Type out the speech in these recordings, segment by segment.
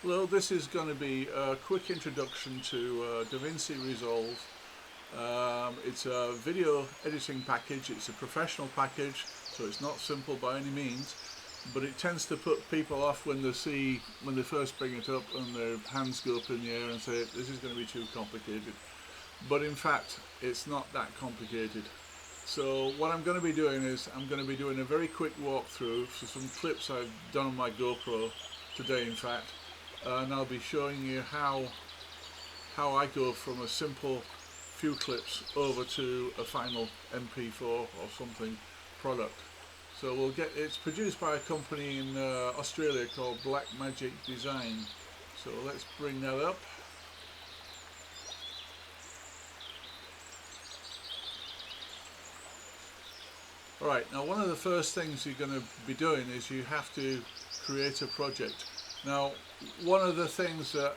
Well, this is going to be a quick introduction to DaVinci Resolve. It's a video editing package. It's a professional package, so it's not simple by any means, but it tends to put people off when they first bring it up and their hands go up in the air and say this is going to be too complicated. But in fact, it's not that complicated. So what I'm going to be doing is I'm going to be doing a very quick walkthrough for some clips I've done on my GoPro today, in fact. And I'll be showing you how I go from a simple few clips over to a final MP4 or something product. So it's produced by a company in Australia called Blackmagic Design. So let's bring that up. Alright, now one of the first things you're going to be doing is you have to create a project. Now, one of the things that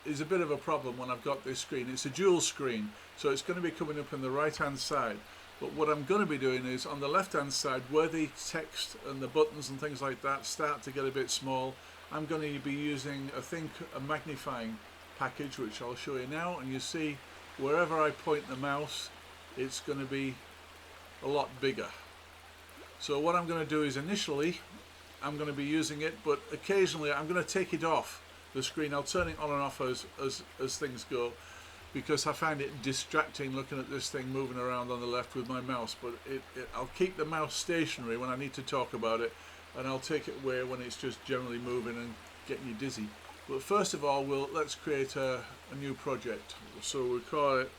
is a bit of a problem when I've got this screen, it's a dual screen, so it's going to be coming up on the right hand side. But what I'm going to be doing is on the left hand side, where the text and the buttons and things like that start to get a bit small, I'm going to be using, I think, a magnifying package, which I'll show you now. And you see, wherever I point the mouse, it's going to be a lot bigger. So what I'm going to do is initially I'm going to be using it, but occasionally I'm going to take it off the screen. I'll turn it on and off as things go, because I find it distracting looking at this thing moving around on the left with my mouse. But I'll keep the mouse stationary when I need to talk about it, and I'll take it away when it's just generally moving and getting you dizzy. But first of all, let's create a new project. So we'll call it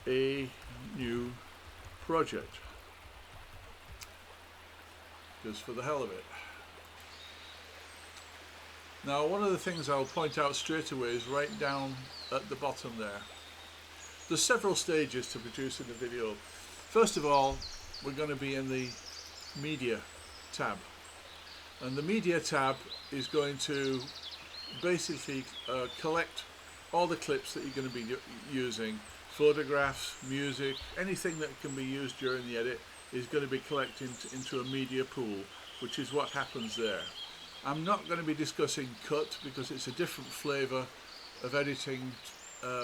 a new project, just for the hell of it. Now, one of the things I'll point out straight away is right down at the bottom there. There's several stages to producing a video. First of all, we're going to be in the media tab, and the media tab is going to basically collect all the clips that you're going to be using. Photographs, music, anything that can be used during the edit is going to be collected into a media pool, which is what happens there. I'm not going to be discussing cut because it's a different flavour of editing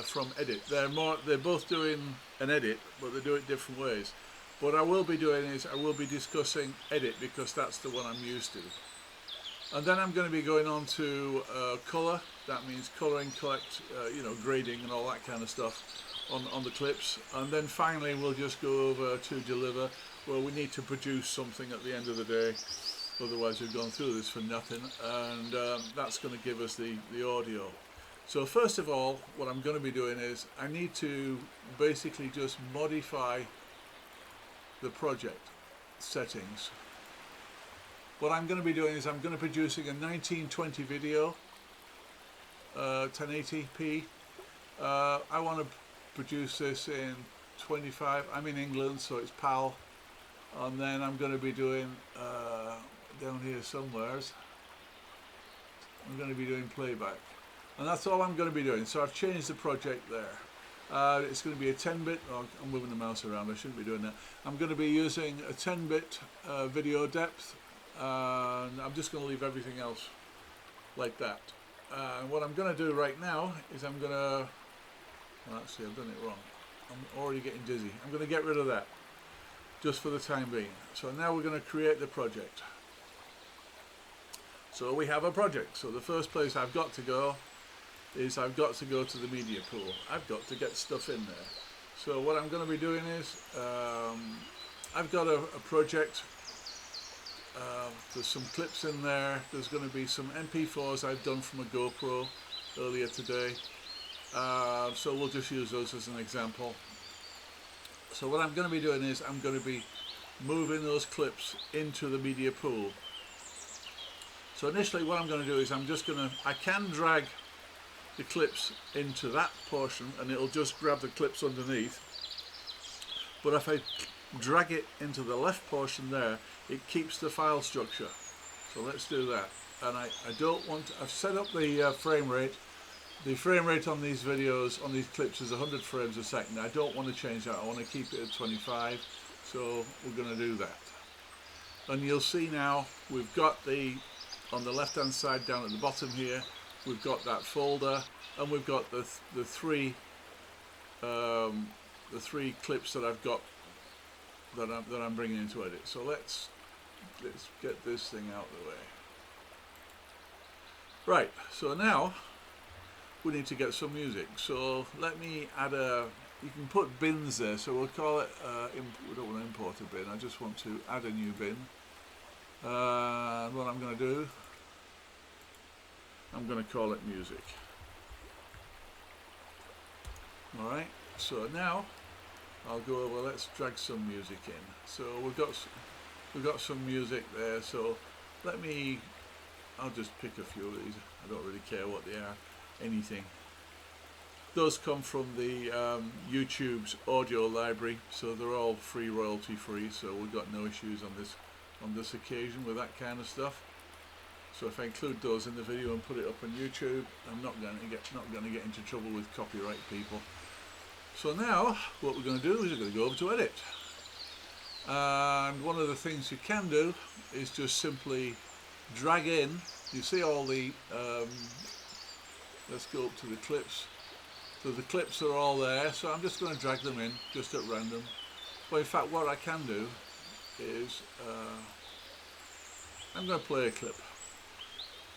from edit. They're both doing an edit, but they do it different ways. What I will be doing is I will be discussing edit because that's the one I'm used to. And then I'm going to be going on to colour. That means colouring, grading and all that kind of stuff on the clips. And then finally we'll just go over to deliver, where we need to produce something at the end of the day. Otherwise we've gone through this for nothing, and that's going to give us the audio. So first of all, what I'm going to be doing is I need to basically just modify the project settings. What I'm going to be doing is I'm going to be producing a 1920 video, 1080p. I want to produce this in 25. I'm in England, so it's PAL. And then I'm going to be doing down here somewheres, I'm going to be doing playback, and that's all I'm going to be doing. So I've changed the project there. It's going to be a 10-bit. Oh, I'm moving the mouse around, I shouldn't be doing that. I'm going to be using a 10-bit video depth, and I'm just going to leave everything else like that. And what I'm going to do right now is I'm going to, well, actually I've done it wrong. I'm already getting dizzy. I'm going to get rid of that just for the time being. So now we're going to create the project. So we have a project. So the first place I've got to go is I've got to go to the media pool. I've got to get stuff in there. So what I'm going to be doing is I've got a project. There's some clips in there. There's going to be some MP4s I've done from a GoPro earlier today. So we'll just use those as an example. So what I'm going to be doing is I'm going to be moving those clips into the media pool. So initially what I'm going to do is I can drag the clips into that portion and it'll just grab the clips underneath. But if I drag it into the left portion there, it keeps the file structure. So let's do that. And I don't want to, I've set up the frame rate. The frame rate on these videos, on these clips, is 100 frames a second. I don't want to change that. I want to keep it at 25. So we're going to do that. And you'll see now we've got the on the left hand side down at the bottom here, we've got that folder, and we've got the three clips that I've got that I'm bringing into edit. So let's get this thing out of the way. Right, so now we need to get some music. So let me add you can put bins there, so we'll call it, we don't want to import a bin, I just want to add a new bin. And what I'm going to do, I'm going to call it music. Alright, so now I'll go over, let's drag some music in. So we've got some music there, so I'll just pick a few of these. I don't really care what they are, anything. Those come from the YouTube's audio library, so they're all free, royalty free, so we've got no issues on this occasion with that kind of stuff. So if I include those in the video and put it up on YouTube, I'm not going to get into trouble with copyright people. So now what we're going to do is we're going to go over to edit, and one of the things you can do is just simply drag in. You see all the let's go up to the clips. So the clips are all there, so I'm just going to drag them in just at random. But in fact what I can do is I'm going to play a clip,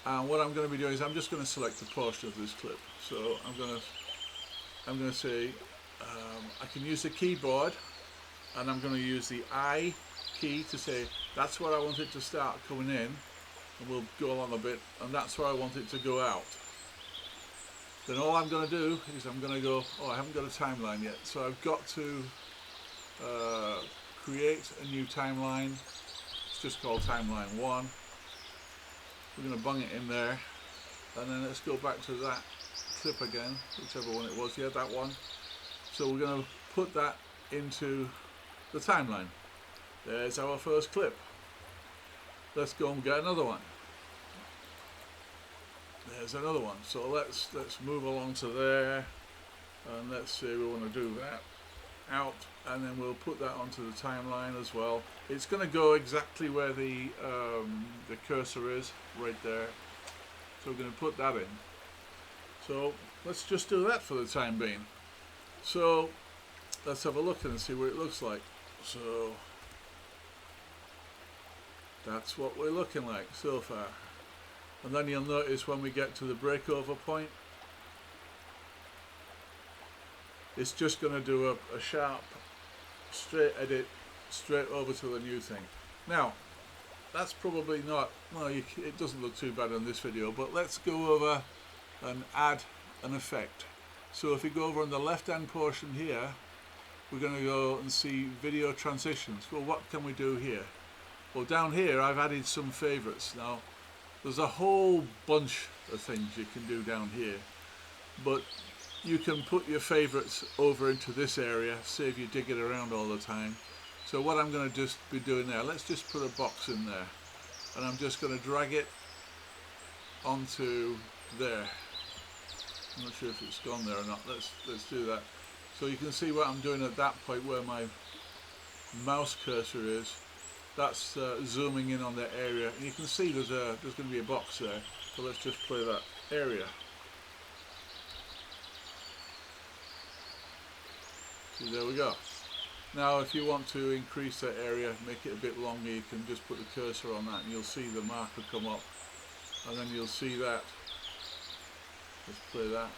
and what I'm going to be doing is I'm just going to select a portion of this clip. So I'm going to say I can use the keyboard, and I'm going to use the I key to say that's where I want it to start coming in, and we'll go along a bit, and that's where I want it to go out. Then all I'm going to do is I'm going to go, I haven't got a timeline yet, so I've got to create a new timeline. It's just called timeline 1. We're going to bung it in there, and then let's go back to that clip again, whichever one it was, yeah, that one. So we're going to put that into the timeline. There's our first clip. Let's go and get another one. There's another one. So let's move along to there, and let's say we want to do that out, and then we'll put that onto the timeline as well. It's going to go exactly where the cursor is, right there. So we're going to put that in. So let's just do that for the time being. So let's have a look and see what it looks like. So that's what we're looking like so far. And then you'll notice when we get to the breakover point, it's just going to do a sharp straight edit straight over to the new thing. Now that's probably not, well, it doesn't look too bad on this video, but let's go over and add an effect. So if we go over on the left hand portion here, we're going to go and see video transitions. Well, what can we do here? Well, down here I've added some favorites. Now there's a whole bunch of things you can do down here, but you can put your favorites over into this area, save you digging around all the time. So what I'm going to just be doing there, let's just put a box in there, and I'm just going to drag it onto there. I'm not sure if it's gone there or not. Let's do that. So you can see what I'm doing at that point where my mouse cursor is. That's zooming in on that area, and you can see there's going to be a box there. So let's just play that area. See, there we go. Now if you want to increase that area, make it a bit longer, you can just put the cursor on that and you'll see the marker come up, and then you'll see that. Let's play that,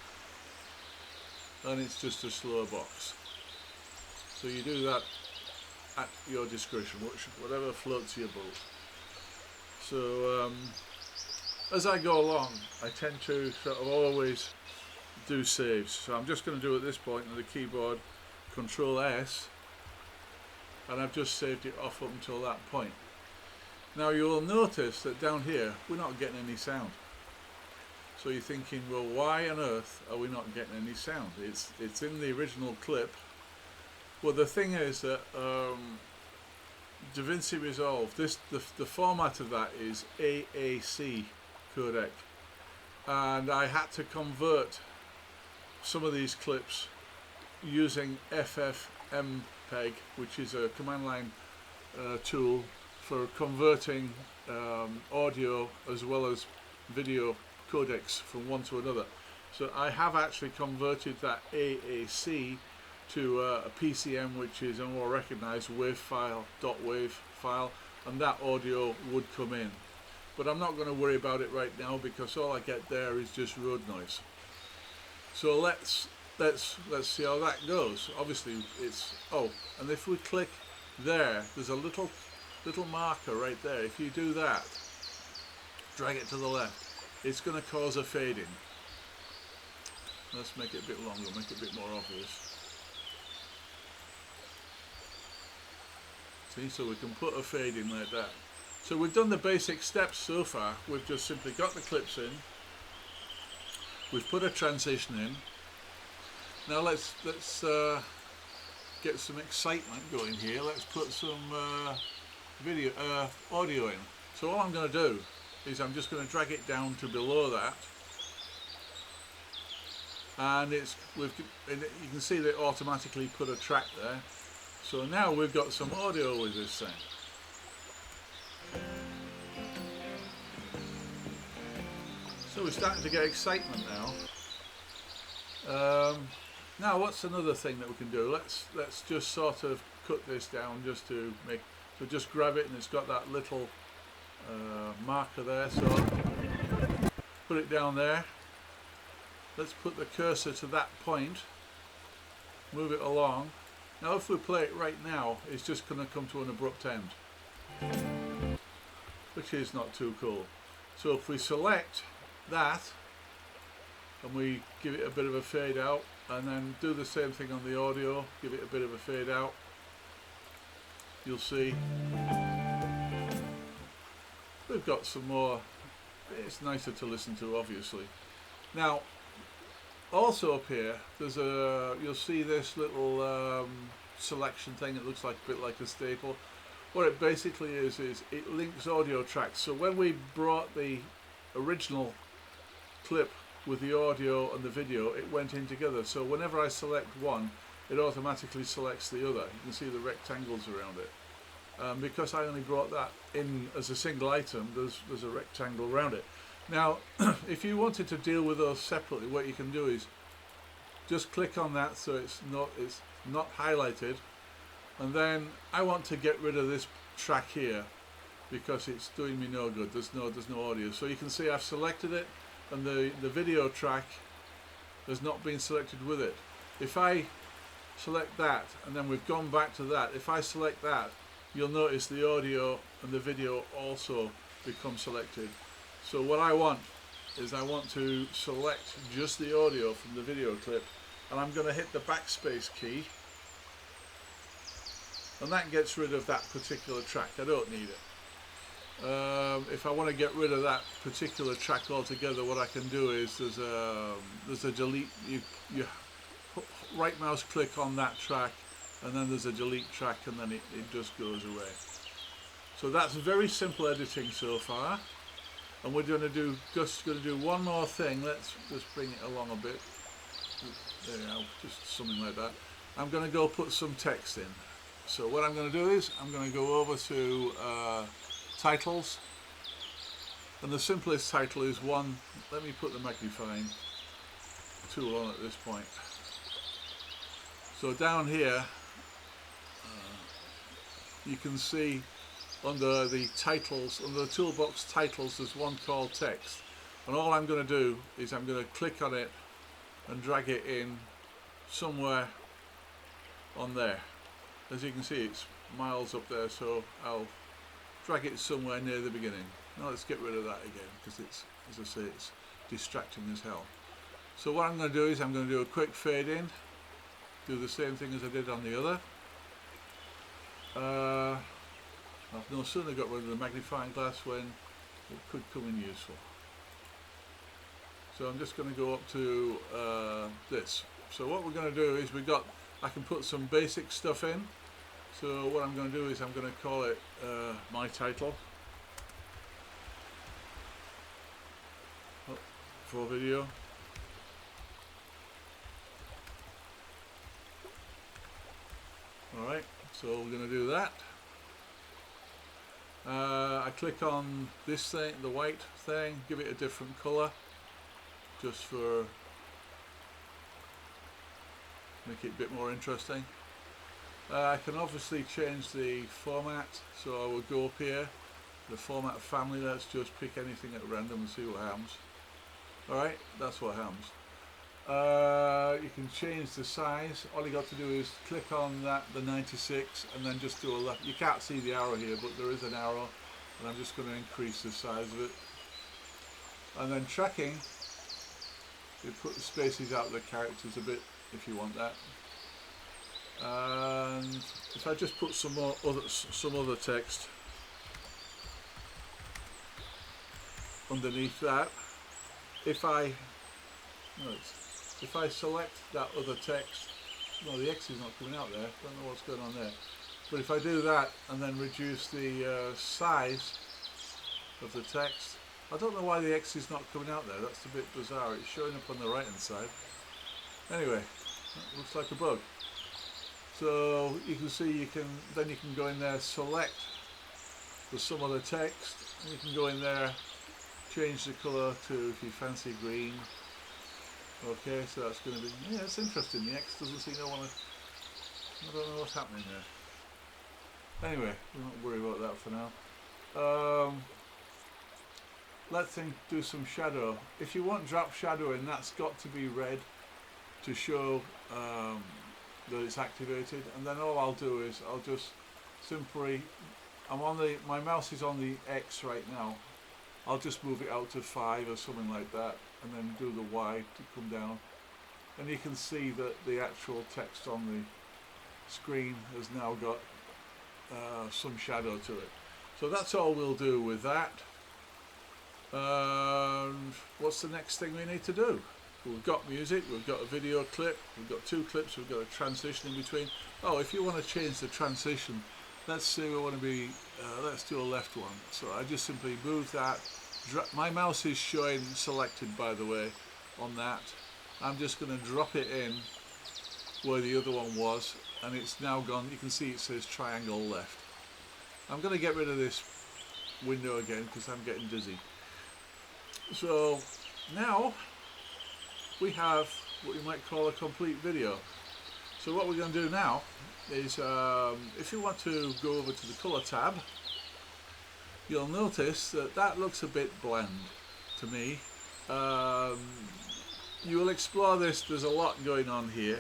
and it's just a slower box. So you do that at your discretion, whatever floats your boat. So as I go along, I tend to sort of always do saves. So I'm just going to do at this point on the keyboard Control S, and I've just saved it off up until that point. Now you will notice that down here we're not getting any sound. So you're thinking, well, why on earth are we not getting any sound? It's in the original clip. Well, the thing is that DaVinci Resolve, the format of that is AAC codec, and I had to convert some of these clips using ffmpeg, which is a command line tool for converting audio as well as video codecs from one to another. So I have actually converted that AAC to a PCM, which is a more recognized WAV file, and that audio would come in. But I'm not going to worry about it right now because all I get there is just road noise. So let's see how that goes. Obviously it's, oh, and if we click there, there's a little marker right there. If you do that, drag it to the left, it's going to cause a fading. Let's make it a bit longer, make it a bit more obvious. See, so we can put a fade in like that. So we've done the basic steps so far. We've just simply got the clips in. We've put a transition in. Now let's get some excitement going here. Let's put some audio in. So all I'm going to do is I'm just going to drag it down to below that, and you can see that it automatically put a track there. So now we've got some audio with this thing. So we're starting to get excitement now. Now what's another thing that we can do? Let's just sort of cut this down just to make, so just grab it and it's got that little marker there, so put it down there. Let's put the cursor to that point, move it along. Now if we play it right now, it's just going to come to an abrupt end, which is not too cool. So if we select that and we give it a bit of a fade out, and then do the same thing on the audio, give it a bit of a fade out, you'll see we've got some more. It's nicer to listen to, obviously. Now also up here there's you'll see this little selection thing. It looks like a bit like a staple. What it basically is it links audio tracks. So when we brought the original clip with the audio and the video, it went in together. So whenever I select one, it automatically selects the other. You can see the rectangles around it. Because I only brought that in as a single item, there's a rectangle around it. Now if you wanted to deal with those separately, what you can do is just click on that so it's not highlighted, and then I want to get rid of this track here because it's doing me no good. There's no audio. So you can see I've selected it, and the video track has not been selected with it. If I select that and then we've gone back to that, if I select that, you'll notice the audio and the video also become selected. So what I want is I want to select just the audio from the video clip, and I'm going to hit the backspace key, and that gets rid of that particular track. I don't need it. If I want to get rid of that particular track altogether, what I can do is there's a delete. You right mouse click on that track, and then there's a delete track, and then it just goes away. So that's very simple editing so far, and we're just going to do one more thing. Let's just bring it along a bit. There you go, just something like that. I'm going to go put some text in. So what I'm going to do is I'm going to go over to titles, and the simplest title is one. Let me put the magnifying tool on at this point. So down here you can see under the titles, under the toolbox titles, there's one called text, and all I'm going to do is I'm going to click on it and drag it in somewhere on there. As you can see, it's miles up there, so I'll drag it somewhere near the beginning. Now let's get rid of that again, because it's, as I say, it's distracting as hell. So what I'm going to do is I'm going to do a quick fade in, do the same thing as I did on the other. I've no sooner got rid of the magnifying glass when it could come in useful. So I'm just going to go up to this. So what we're going to do is I can put some basic stuff in. So what I'm going to do is I'm going to call it my title for video. Alright, so we're going to do that. I click on this thing, the white thing, give it a different color, just for make it a bit more interesting. I can obviously change the format, so I will go up here, the format family. Let's just pick anything at random and see what happens. Alright, that's what happens. You can change the size. All you got to do is click on that, the 96, and then just do a left. You can't see the arrow here, but there is an arrow, and I'm just going to increase the size of it. And then tracking, you put the spaces out the characters a bit if you want that. And if I just put some other text underneath that, if I select that other text, no, the X is not coming out there, don't know what's going on there, but if I do that and then reduce the size of the text, I don't know why the X is not coming out there. That's a bit bizarre. It's showing up on the right hand side. Anyway, that looks like a bug. So you can see you can go in there, select the some other text, and you can go in there, change the colour to, if you fancy, green. Okay, so that's going to be, yeah, it's interesting. The X doesn't seem to want to, I don't know what's happening there. Anyway, we won't worry about that for now. Let's do some shadow. If you want drop shadow in, that's got to be red to show that it's activated, and then all I'll do is I'll just simply, my mouse is on the X right now, I'll just move it out to 5 or something like that, and then do the Y to come down, and you can see that the actual text on the screen has now got some shadow to it. So that's all we'll do with that. What's the next thing we need to do? We've got music, we've got a video clip, we've got 2 clips, we've got a transition in between. Oh, if you want to change the transition, let's say we want to be, let's do a left one. So I just simply move that. My mouse is showing selected, by the way, on that. I'm just going to drop it in where the other one was, and it's now gone. You can see it says triangle left. I'm going to get rid of this window again because I'm getting dizzy. So now we have what you might call a complete video. So what we're going to do now is, if you want to go over to the color tab, you'll notice that that looks a bit bland to me. You will explore this. There's a lot going on here,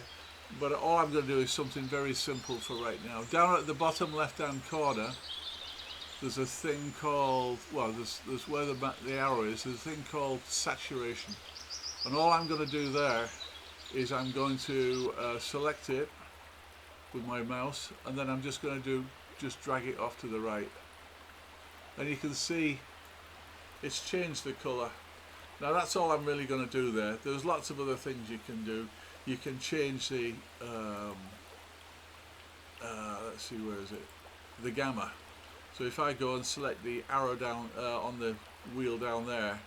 but all I'm going to do is something very simple for right now. Down at the bottom left hand corner, there's a thing called, well, there's where the arrow is, there's a thing called saturation. And all I'm going to do there is I'm going to select it with my mouse, and then I'm just going to just drag it off to the right. And you can see it's changed the colour. Now that's all I'm really going to do there. There's lots of other things you can do. You can change the, let's see, where is it? The gamma. So if I go and select the arrow down on the wheel down there,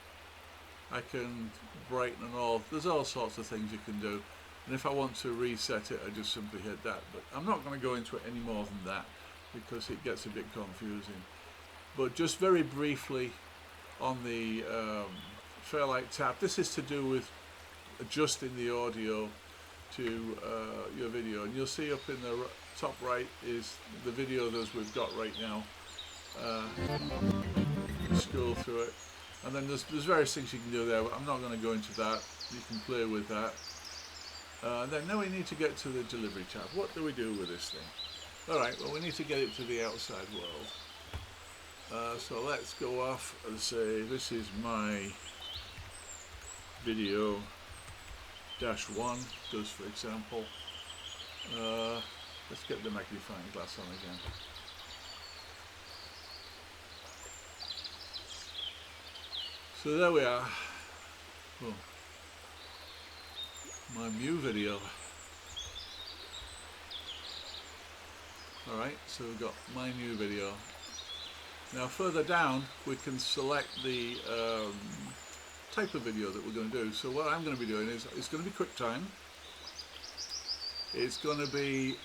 I can brighten and all. There's all sorts of things you can do, and if I want to reset it, I just simply hit that. But I'm not going to go into it any more than that because it gets a bit confusing. But just very briefly on the Fairlight tab, this is to do with adjusting the audio to your video, and you'll see up in the top right is the video that we've got right now. Scroll through it. And then there's various things you can do there, but I'm not going to go into that. You can play with that. Then now we need to get to the delivery tab. What do we do with this thing? Alright, well, we need to get it to the outside world. So let's go off and say this is my video -1, just for example. Let's get the magnifying glass on again. So there we are. Oh. My new video. Alright, so we've got my new video. Now further down we can select the type of video that we're going to do. So what I'm going to be doing is, it's going to be QuickTime. It's going to be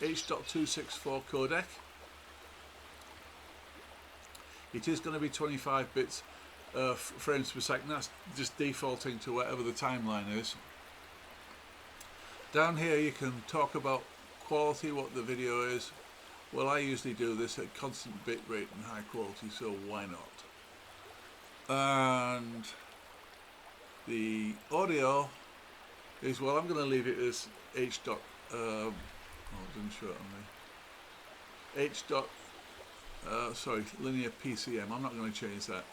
H.264 codec. It is going to be 25 bits frames per second. That's just defaulting to whatever the timeline is. Down here you can talk about quality, what the video is. Well, I usually do this at constant bit rate and high quality, so why not? And the audio is, well, I'm going to leave it as H. Oh, it didn't show it on me. H. Sorry, linear PCM. I'm not going to change that.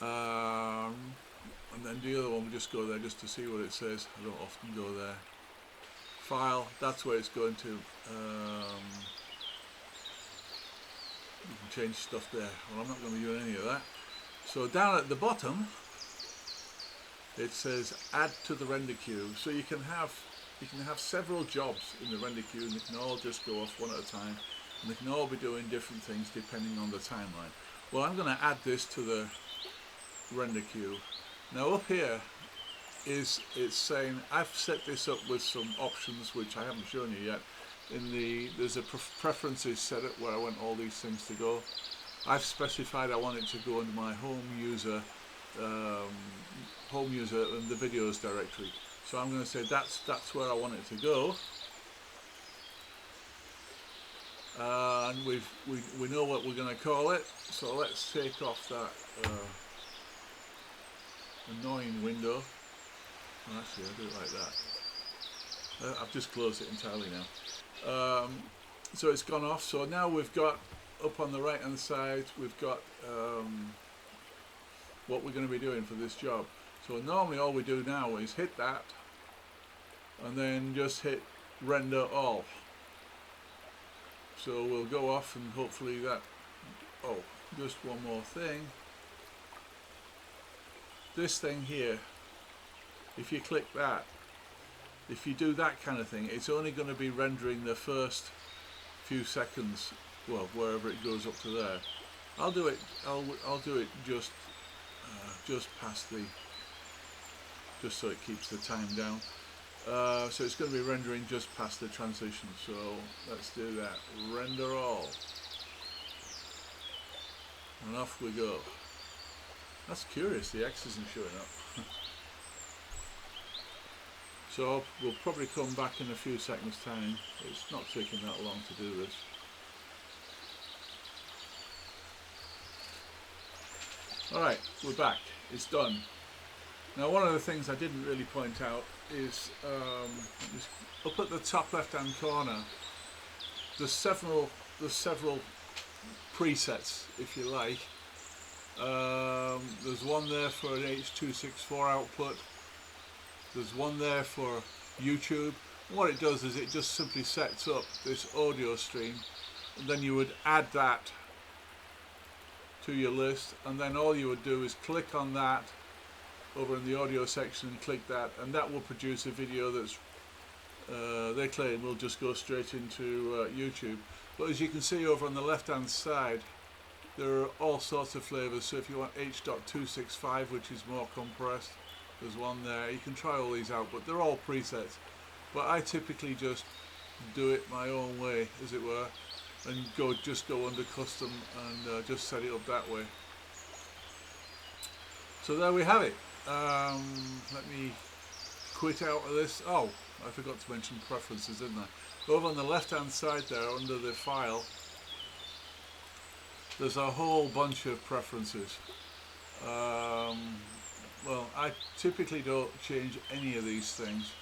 And then the other one, we just go there just to see what it says. I don't often go there. File, that's where it's going to. You can change stuff there. Well, I'm not going to be doing any of that. So down at the bottom, it says add to the render queue. So you can have several jobs in the render queue, and they can all just go off one at a time, and they can all be doing different things depending on the timeline. Well, I'm going to add this to the render queue. Now up here it's saying I've set this up with some options which I haven't shown you yet. There's a preferences setup where I want all these things to go. I've specified I want it to go into my home user and the videos directory. So I'm going to say that's where I want it to go. And we know what we're going to call it. So let's take off that annoying window. Oh, actually, I'll do it like that. I've just closed it entirely now. So it's gone off. So now we've got up on the right hand side, we've got what we're going to be doing for this job. So normally all we do now is hit that and then just hit render all. So we'll go off and hopefully that, oh, just one more thing. This thing here, if you click that, if you do that kind of thing, it's only going to be rendering the first few seconds, well, wherever it goes up to there. I'll do it just past the, just so it keeps the time down. So it's going to be rendering just past the transition. So let's do that. Render all, and off we go. That's curious. The X isn't showing up. So we'll probably come back in a few seconds' time. It's not taking that long to do this. Alright, we're back. It's done. Now one of the things I didn't really point out is up at the top left hand corner there's several presets, if you like. There's one there for an H.264 output. There's one there for YouTube. And what it does is it just simply sets up this audio stream, and then you would add that to your list, and then all you would do is click on that over in the audio section and click that, and that will produce a video that's they claim will just go straight into YouTube. But as you can see over on the left hand side, there are all sorts of flavors. So if you want H.265, which is more compressed, there's one there. You can try all these out, but they're all presets. But I typically just do it my own way, as it were, and just go under custom and just set it up that way. So there we have it. Let me quit out of this. Oh, I forgot to mention preferences, didn't I? Over on the left hand side there, under the file, there's a whole bunch of preferences. Well, I typically don't change any of these things,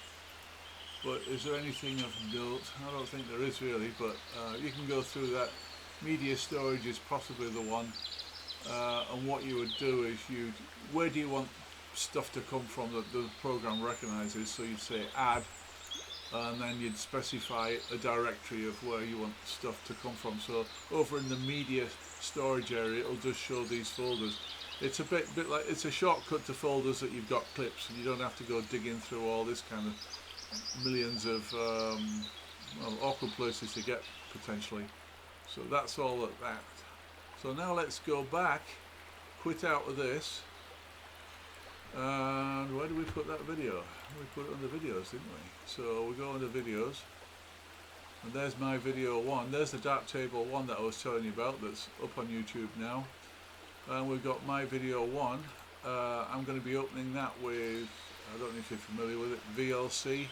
but is there anything of note? I don't think there is really, but you can go through that. Media storage is possibly the one, and what you would do is where do you want stuff to come from that the program recognizes? So you'd say add, and then you'd specify a directory of where you want stuff to come from. So over in the media storage area, it'll just show these folders. It's a bit like, it's a shortcut to folders that you've got clips, and you don't have to go digging through all this kind of millions of awkward places to get potentially. So that's all at that. So now let's go back, quit out of this, and where do we put that video? We put it under videos, didn't we? So we go under videos, and there's my video one. There's the Darktable one that I was telling you about that's up on YouTube now. and we've got my video 1. I'm going to be opening that with, I don't know if you're familiar with it, VLC.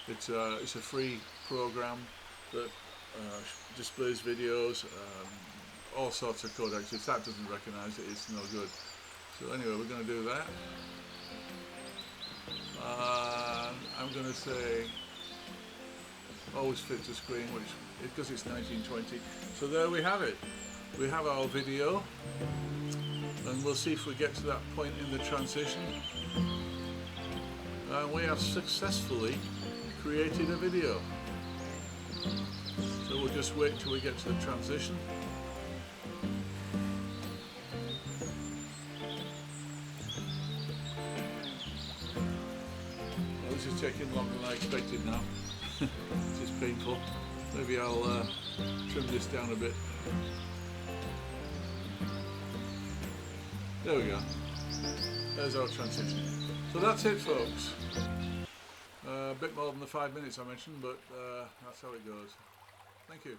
It's a free program that displays videos, all sorts of codecs. If that doesn't recognize it, it's no good. So anyway, we're going to do that. I'm going to say always fit to screen, which because it's 1920. So there we have it. We have our video, and we'll see if we get to that point in the transition. And we have successfully created a video. So we'll just wait till we get to the transition. Well, this is taking longer than I expected now. This is painful. Maybe I'll trim this down a bit. There we go. There's our transition. So that's it, folks. A bit more than the 5 minutes I mentioned, but that's how it goes. Thank you.